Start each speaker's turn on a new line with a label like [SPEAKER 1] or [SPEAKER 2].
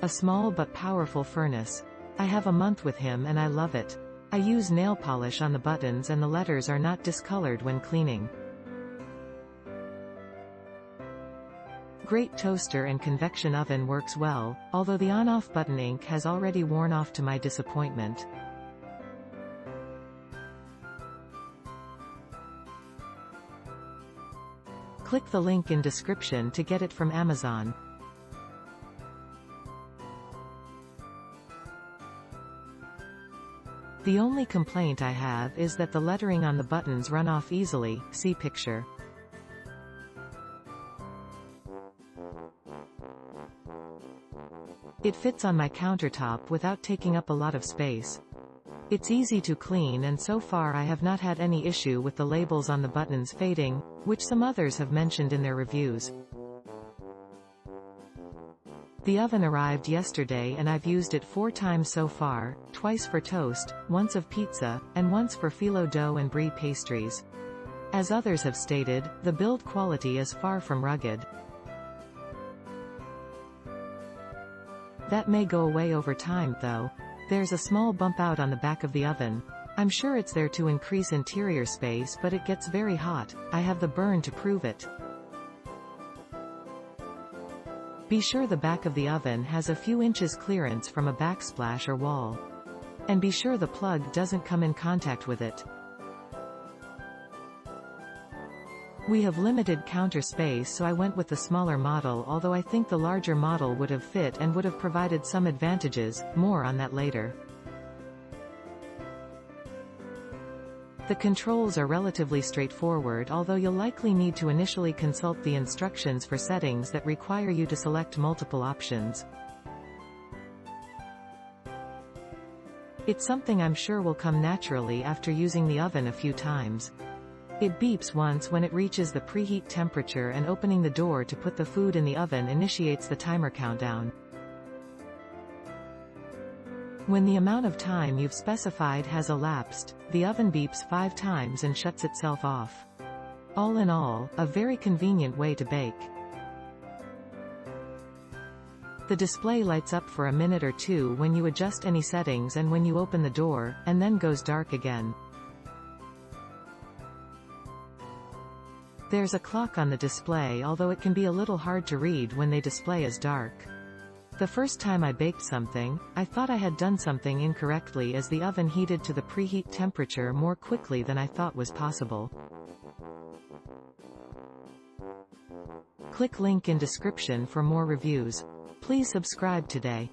[SPEAKER 1] A small but powerful furnace. I have a month with him and I love it. I use nail polish on the buttons and the letters are not discolored when cleaning. Great toaster and convection oven works well, although the on-off button ink has already worn off to my disappointment. Click the link in description to get it from Amazon. The only complaint I have is that the lettering on the buttons run off easily, see picture. It fits on my countertop without taking up a lot of space. It's easy to clean and so far I have not had any issue with the labels on the buttons fading, which some others have mentioned in their reviews. The oven arrived yesterday and I've used it 4 times so far, twice for toast, once of pizza, and once for phyllo dough and brie pastries. As others have stated, the build quality is far from rugged. That may go away over time though. There's a small bump out on the back of the oven. I'm sure it's there to increase interior space but it gets very hot. I have the burn to prove it. Be sure the back of the oven has a few inches clearance from a backsplash or wall. And be sure the plug doesn't come in contact with it. We have limited counter space so I went with the smaller model, although I think the larger model would have fit and would have provided some advantages, more on that later. The controls are relatively straightforward, although you'll likely need to initially consult the instructions for settings that require you to select multiple options. It's something I'm sure will come naturally after using the oven a few times. It beeps once when it reaches the preheat temperature and opening the door to put the food in the oven initiates the timer countdown. When the amount of time you've specified has elapsed, the oven beeps 5 times and shuts itself off. All in all, a very convenient way to bake. The display lights up for a minute or two when you adjust any settings and when you open the door, and then goes dark again. There's a clock on the display, although it can be a little hard to read when they display as dark. The first time I baked something, I thought I had done something incorrectly as the oven heated to the preheat temperature more quickly than I thought was possible. Click link in description for more reviews. Please subscribe today.